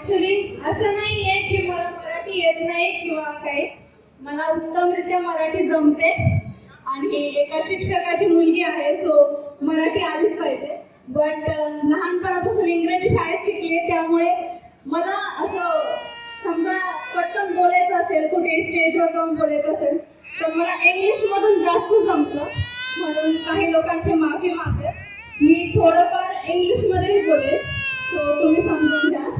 Actually असं नाहीये की मला मराठी येत नाही किंवा काही. मला उत्तमरित्या मराठी जमते आणि एका शिक्षकाची मुलगी आहे, सो मराठी आलीच पाहिजे. बट लहानपणापासून इंग्रजी शाळेत शिकले, त्यामुळे मला असं समजा पटकन बोलायचं असेल, कुठे स्टेजवर जाऊन बोलायचं असेल, तर मला इंग्लिशमधून जास्त जमतं. म्हणून काही लोकांची माफी मागते. मी थोडंफार इंग्लिशमध्येही बोलेल, सो तुम्ही समजून घ्या.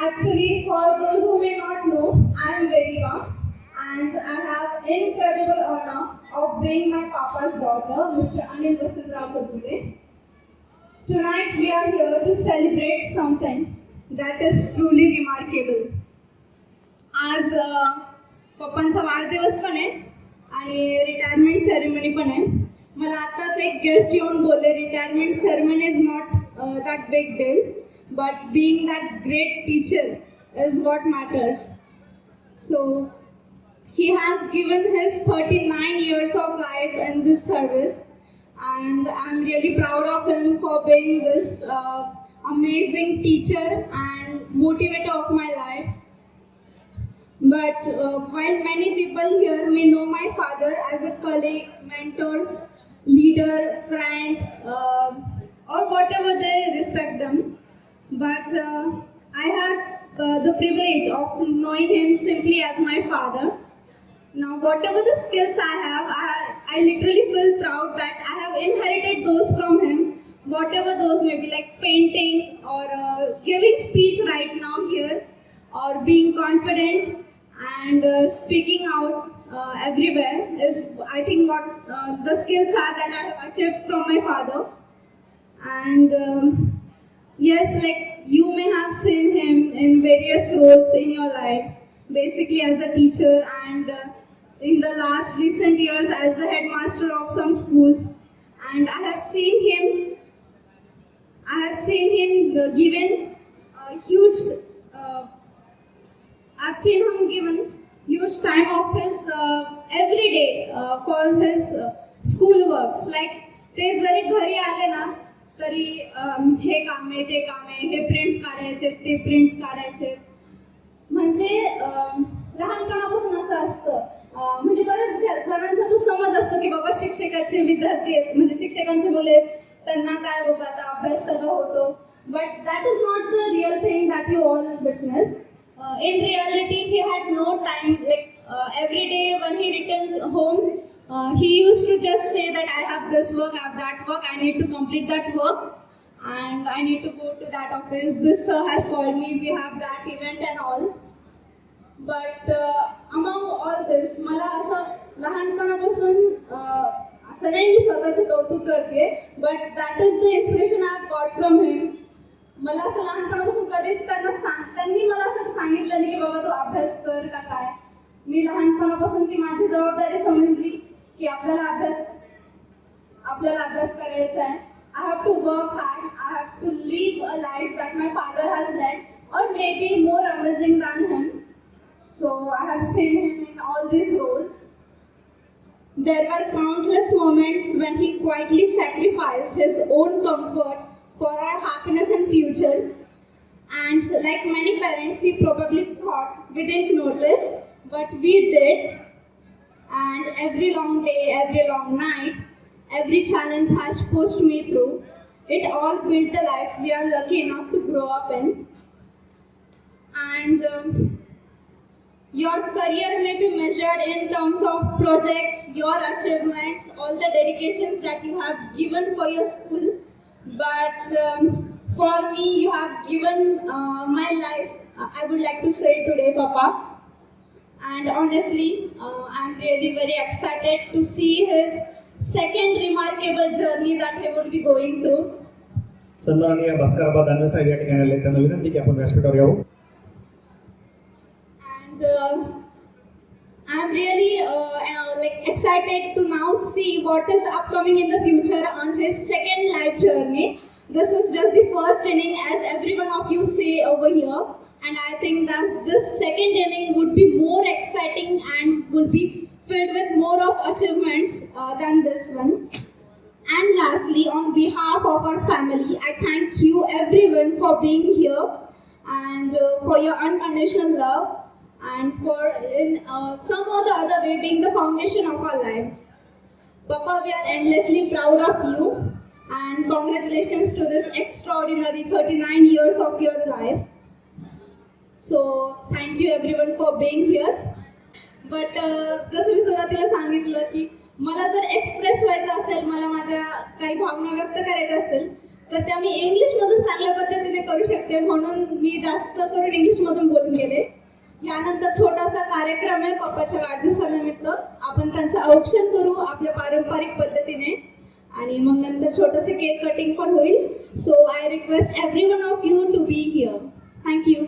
Actually, for those who may not know, I am Vedika, and I have incredible honor of being my papa's daughter, Mr. Anil Vasantrao Kadure. Tonight we are here to celebrate something that is truly remarkable. आज पप्पांचा वाढदिवस पण आहे आणि retirement ceremony पण आहे. मला आताच एक गेस्ट येऊन बोलले, retirement ceremony is not that big deal, but being that great teacher is what matters. So he has given his 39 years of life in this service, and I'm really proud of him for being this amazing teacher and motivator of my life. But while many people here may know my father as a colleague, mentor, leader, friend, or whatever they respect them, but I had the privilege of knowing him simply as my father. Now, whatever the skills I have, I literally feel proud that I have inherited those from him. Whatever those may be, like painting or giving speech right now here, or being confident and speaking out everywhere is, I think, what the skills are that I have achieved from my father. And yes, like you may have seen him in various roles in your lives, basically as a teacher and in the last recent years as the headmaster of some schools. And I have seen him given huge time of his every day for his school works. Like ते जरी घरी आले ना तरी हे काम आहे, ते काम आहे, हे प्रिंट्स काढायचे, ते प्रिंट्स काढायचे. म्हणजे लहानपणापासून असं असतं. म्हणजे बऱ्याच जणांचा जो समज असतो की बाबा शिक्षकाचे विद्यार्थी आहेत, म्हणजे शिक्षकांचे मुले त्यांना काय बाबा आता अभ्यास सगळं होतो. But that is not the real thing that you all witness. In reality he had no time. Like every day when he returned home, he used to just say that I have this work, I have that work, I need to complete that work, and I need to go to that office. This sir has called me, we have that event and all. But among all this, मला असं लहानपणापासून असं नाही मी स्वतःचं कौतुक करते, but that is the inspiration I have got from him. मला असं लहानपणापासून कधीच त्यांनी मला असं सांगितलं नाही की बाबा तू अभ्यास कर का काय. मी लहानपणापासून ती माझी जबाबदारी समजली की आपल्याला अभ्यास करायचा आहे. I have to work hard, I have to live a life that my father has led, or maybe more amazing than him. So I have seen him in all these roles. There were countless moments when he quietly sacrificed his own comfort for our happiness and future. And like many parents, he probably thought we didn't notice, but we did. And every long day, every long night, every challenge has pushed me through. It all built the life we are lucky enough to grow up in. And your career may be measured in terms of projects, your achievements, all the dedications that you have given for your school. But for me, you have given my life, I would like to say today, Papa. And honestly, I'm really very excited to see his second remarkable journey that he would be going through. सन्माननीय भास्करबा दानवे साहेब या ठिकाणी आले, त्यांना विनंती की आपण व्यासपीठावर यावं. And I'm really like excited to now see what is upcoming in the future on his second life journey. This is just the first inning, as every one of you say over here. And I think that this second inning would be more exciting and would be filled with more of achievements than this one. And lastly, on behalf of our family, I thank you everyone for being here. and for your unconditional love, and for in some or the other way being the foundation of our lives. Papa, we are endlessly proud of you, and congratulations to this extraordinary 39 years of your life. So thank you everyone for being here. But जसं मी सुरुवातीला सांगितलं की मला जर express व्हायचं असेल, मला माझ्या काही भावना व्यक्त करायच्या असेल, तर त्या मी इंग्लिशमधून चांगल्या पद्धतीने करू शकते, म्हणून मी जास्त करून इंग्लिशमधून बोलून गेले. यानंतर छोटासा कार्यक्रम आहे पप्पाच्या वाढदिवसानिमित्त. आपण त्यांचं औक्षण करू आपल्या पारंपरिक पद्धतीने, आणि मग नंतर छोटंसे केक कटिंग पण होईल. So I request every one of you to be here. Thank you.